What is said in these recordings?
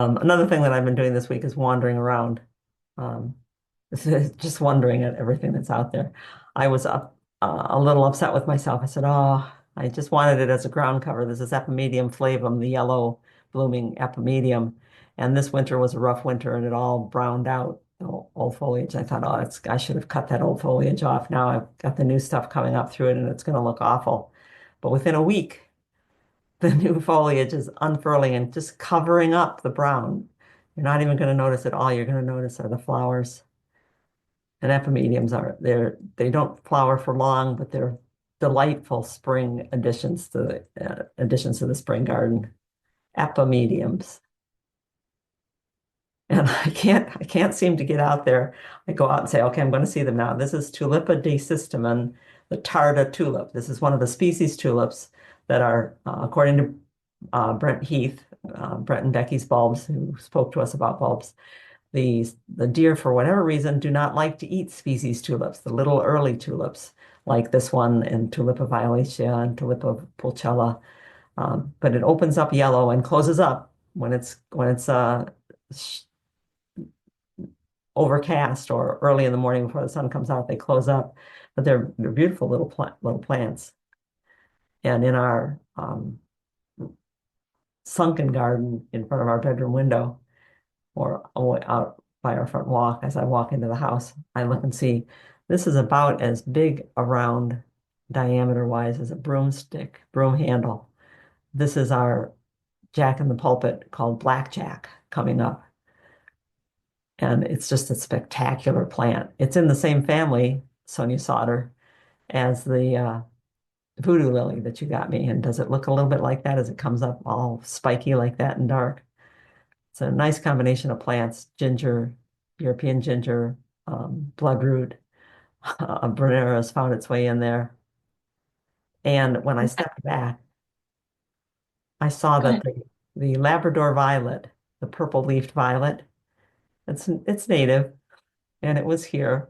Another thing that I've been doing this week is wandering around. Um, just wondering at everything that's out there. I was a little upset with myself. I said, "Oh, I just wanted it as a ground cover. This is Epimedium flavum, the yellow blooming Epimedium, and this winter was a rough winter, and it all browned out, the old foliage. I thought, I should have cut that old foliage off. Now I've got the new stuff coming up through it, and it's going to look awful." But within a week, the new foliage is unfurling and just covering up the brown. You're not even going to notice it. All you're going to notice are the flowers. And epimediums they don't flower for long, but they're delightful spring additions to the spring garden. Epimediums. And I can't seem to get out there. I go out and say, okay, I'm going to see them now. This is Tulipa decisimum, the tarda tulip. This is one of the species tulips that are, according to Brent Heath, Brent and Becky's bulbs, who spoke to us about bulbs. The deer, for whatever reason, do not like to eat species tulips, the little early tulips, like this one and Tulipa violacea and Tulipa pulchella. But it opens up yellow and closes up when it's overcast or early in the morning before the sun comes out. They close up, but they're beautiful little plants. And in our sunken garden in front of our bedroom window, or out by our front walk, as I walk into the house, I look and see this is about as big around diameter wise as a broomstick, broom handle. This is our jack in the pulpit called blackjack coming up. And it's just a spectacular plant. It's in the same family, Sonia Sauter, as the voodoo lily that you got me. And does it look a little bit like that as it comes up all spiky like that and dark? It's a nice combination of plants, ginger, European ginger, bloodroot. Brunnera has found its way in there. And when I stepped back, I saw Go that ahead. the Labrador violet, the purple-leafed violet, it's native, and it was here.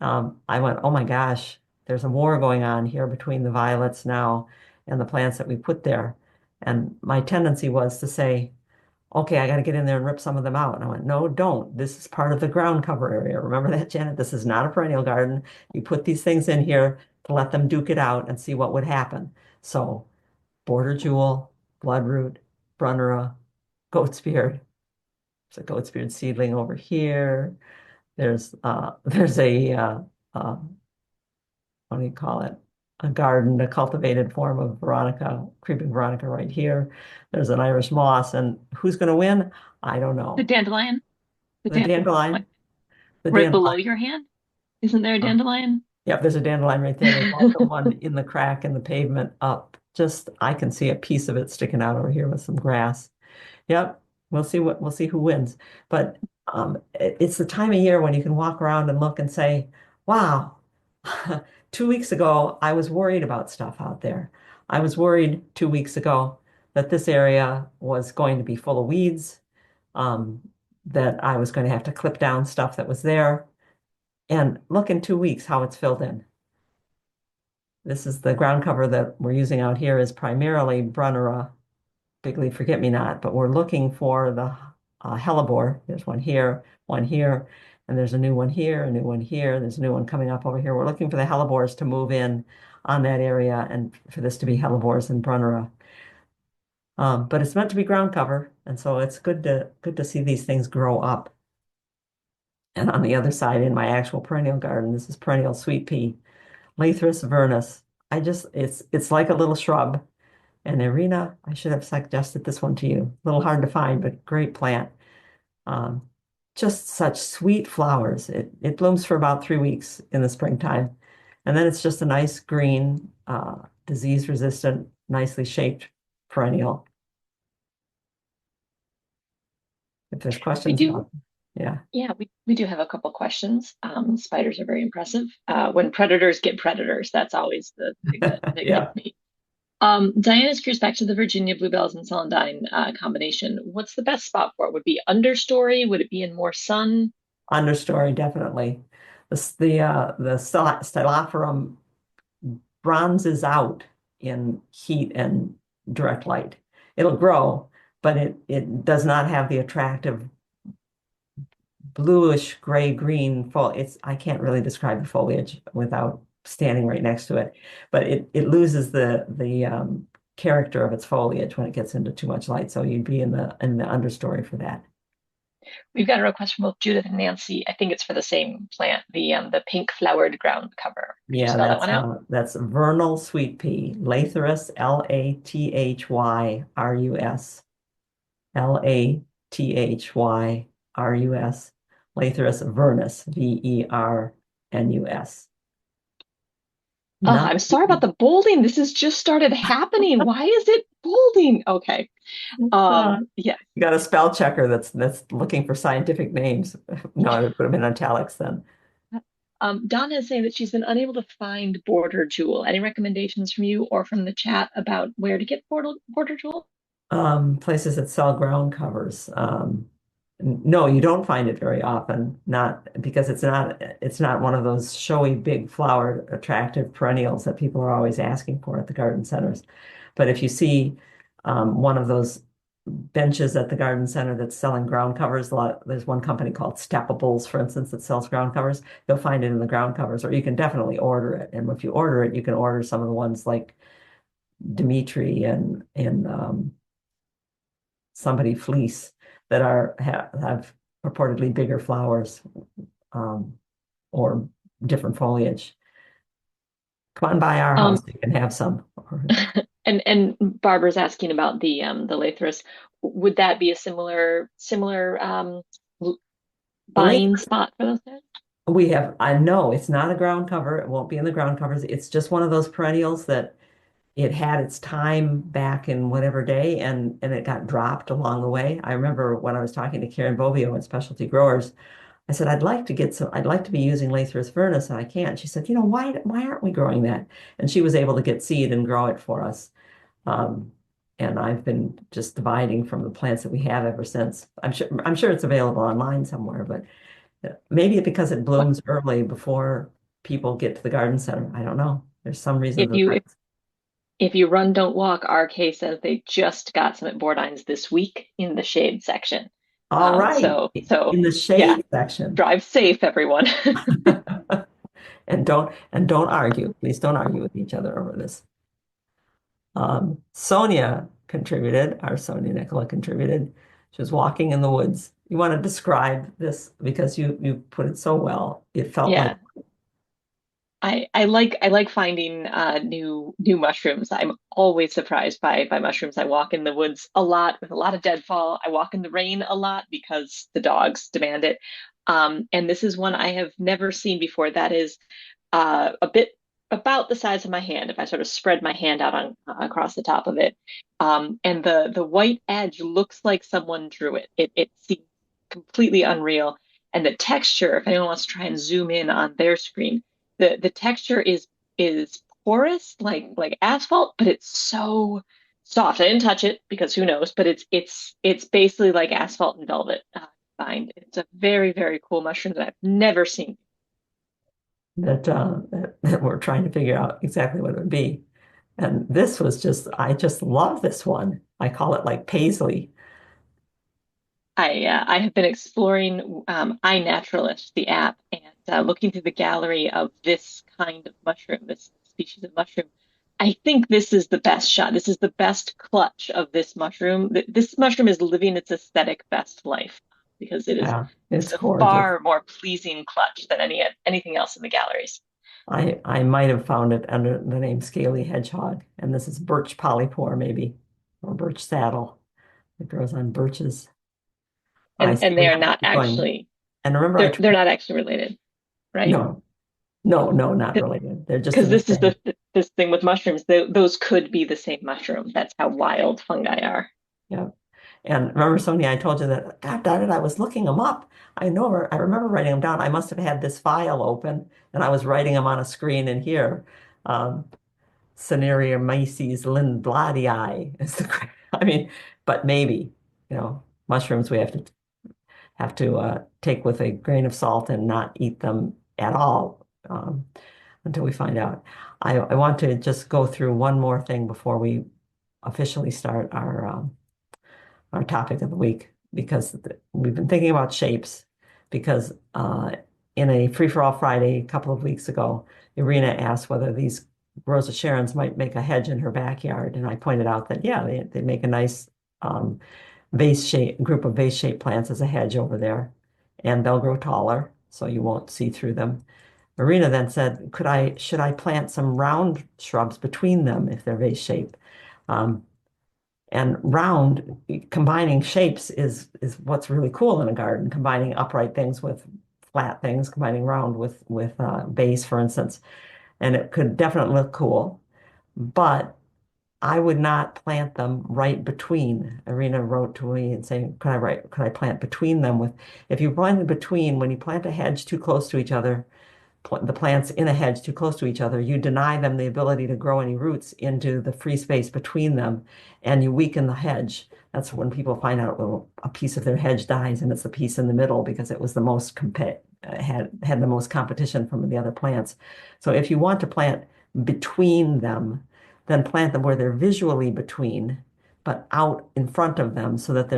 I went, oh my gosh, there's a war going on here between the violets now and the plants that we put there. And my tendency was to say, okay, I got to get in there and rip some of them out. And I went, no, don't. This is part of the ground cover area. Remember that, Janet? This is not a perennial garden. You put these things in here to let them duke it out and see what would happen. So border jewel, bloodroot, brunnera, goat's beard. There's a goat's beard seedling over here. There's a what do you call it? A garden, a cultivated form of Veronica, creeping Veronica right here. There's an Irish moss, and who's going to win? I don't The know. dandelion, the The dan like dandelion, the right below dandelion. your hand. Isn't there a uh, dandelion? Yep, there's a dandelion right there. There's also one in the crack in the pavement up. Just I can see a piece of it sticking out over here with some grass. Yep, we'll see who wins. But it's the time of year when you can walk around and look and say, "Wow, 2 weeks ago I was worried about stuff out there. I was worried 2 weeks ago that this area was going to be full of weeds, um, that I was going to have to clip down stuff that was there. And look in 2 weeks how it's filled in. This is the ground cover that we're using out here is primarily Brunnera big leaf forget-me-not, but we're looking for the hellebore. There's one here, and there's a new one here, a new one here. There's a new one coming up over here. We're looking for the hellebores to move in on that area and for this to be hellebores and Brunnera. But it's meant to be ground cover, and so it's good to see these things grow up. And on the other side, in my actual perennial garden, this is perennial sweet pea, Lathyrus vernus. It's like a little shrub. And Irina, I should have suggested this one to you. A little hard to find, but great plant. Um, just such sweet flowers. It blooms for about 3 weeks in the springtime. And then it's just a nice green, disease resistant, nicely shaped perennial. If there's We questions do, about, yeah. yeah, we do have a couple questions. Spiders are very impressive. When predators get predators, that's always the thing that gets Yeah. me. Diana's curious back to the Virginia bluebells and celandine combination. What's the best spot for it? Would it be understory? Would it be in more sun? Understory, definitely. The Stylophorm bronzes out in heat and direct light. It'll grow, but it does not have the attractive bluish gray green I can't really describe the foliage without standing right next to it, but it loses the character of its foliage when it gets into too much light. So you'd be in the understory for that. We've got a request from both Judith and Nancy. I think it's for the same plant, the pink flowered ground cover. Could you Yeah, spell that one out? that's vernal sweet pea, Lathyrus, Lathrus, Lathrus, Lathyrus vernus, Vernus. Oh, Not I'm sorry about the bolding. This has just started happening. Why is it bolding? Okay. Yeah. You got a spell checker that's looking for scientific names. No, I would put them in italics then. Donna is saying that she's been unable to find border jewel. Any recommendations from you or from the chat about where to get border jewel? Places that sell ground covers. No, you don't find it very often, not because it's not one of those showy, big flowered, attractive perennials that people are always asking for at the garden centers. But if you see one of those benches at the garden center that's selling ground covers, there's one company called Steppables, for instance, that sells ground covers. You'll find it in the ground covers, or you can definitely order it. And if you order it, you can order some of the ones like Dimitri and somebody fleece that have purportedly bigger flowers um, or different foliage. Come on by our house, Um, you can have some. and Barbara's asking about the Lathyrus. Would that be a similar The buying latest spot for those guys? I know it's not a ground cover. It won't be in the ground covers. It's just one of those perennials that it had its time back in whatever day and it got dropped along the way. I remember when I was talking to Karen Bovio at Specialty Growers, I said, I'd like to be using Lathyrus vernus and I can't. She said, why aren't we growing that? And she was able to get seed and grow it for us. Um, and I've been just dividing from the plants that we have ever since. I'm sure it's available online somewhere, but maybe because it What blooms early before people get to the garden center. I don't know. There's some reason if that you if, that's if you run, don't walk, RK says they just got some at Bordines this week in the shade section. all right. So In the yeah, shade section. drive safe, everyone. And don't argue. Please don't argue with each other over this. Sonia contributed, our Sonia Nicola contributed. She was walking in the woods. You want to describe this because you put it so well. It felt like, Yeah. I like finding new mushrooms. I'm always surprised by mushrooms. I walk in the woods a lot with a lot of deadfall. I walk in the rain a lot because the dogs demand it. And this is one I have never seen before. That is a bit about the size of my hand if I sort of spread my hand out on across the top of it. And the white edge looks like someone drew it. It seems completely unreal. And the texture, if anyone wants to try and zoom in on their screen, the texture is porous like asphalt, but it's so soft. I didn't touch it because who knows, but it's basically like asphalt and velvet combined. It's a very, very cool mushroom that I've never seen. that we're trying to figure out exactly what it would be. And this was I just love this one. I call it like paisley. I have been exploring iNaturalist, the app, and looking through the gallery of this kind of mushroom, this species of mushroom. I think this is the best shot. This is the best clutch of this mushroom. This mushroom is living its aesthetic best life because Yeah, it's it's a gorgeous. far more pleasing clutch than anything else in the galleries. I might have found it under the name Scaly Hedgehog, and this is birch polypore maybe, or birch saddle. It grows on birches. I see And we they are have to not keep going. actually And remember, they're not actually related, right? no, no, no, not related. They're just Because in the this is same. this thing with mushrooms. Those could be the same mushroom. That's how wild fungi are. Yeah. And remember, Sonia, I told you that, God darn it, I was looking them up. I remember writing them down. I must have had this file open and I was writing them on a screen in here. Um, Cinerea Macies Lindbladii is the, I mean, but maybe, mushrooms we have to take with a grain of salt and not eat them at all until we find out. I want to just go through one more thing before we officially start our topic of the week because we've been thinking about shapes because in a free-for-all Friday a couple of weeks ago, Irina asked whether these Rosa Sharons might make a hedge in her backyard. And I pointed out that, yeah, they make a nice um, vase shape group of vase shaped plants as a hedge over there, and they'll grow taller, so you won't see through them. Marina then said, should I plant some round shrubs between them if they're vase shaped? Um, and round, combining shapes is what's really cool in a garden, combining upright things with flat things, combining round with base, for instance. And it could definitely look cool, but I would not plant them right between. Irina wrote to me and saying, could I plant between them with, if you plant between, when you plant a hedge too close to each other, the plants in a hedge too close to each other, you deny them the ability to grow any roots into the free space between them, and you weaken the hedge. That's when people find out, well, a piece of their hedge dies and it's the piece in the middle because it was the most had the most competition from the other plants. So if you want to plant between them, then plant them where they're visually between, but out in front of them so that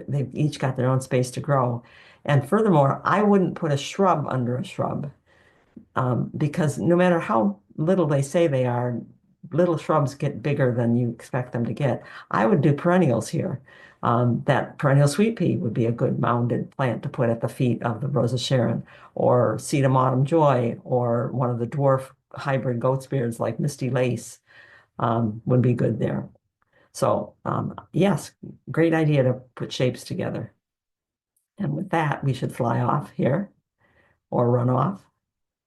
they've each got their own space to grow. And furthermore, I wouldn't put a shrub under a shrub because no matter how little they say they are, little shrubs get bigger than you expect them to get. I would do perennials here. That perennial sweet pea would be a good mounded plant to put at the feet of the Rosa Sharon, or sedum autumn joy, or one of the dwarf hybrid goat's beards like Misty Lace would be good there. So yes, great idea to put shapes together. And with that, we should fly off here or run off.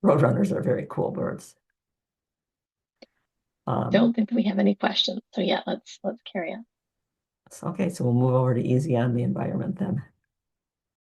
Roadrunners are very cool birds. Don't Um, think we have any questions. So yeah, let's carry on. okay, so we'll move over to easy on the environment then.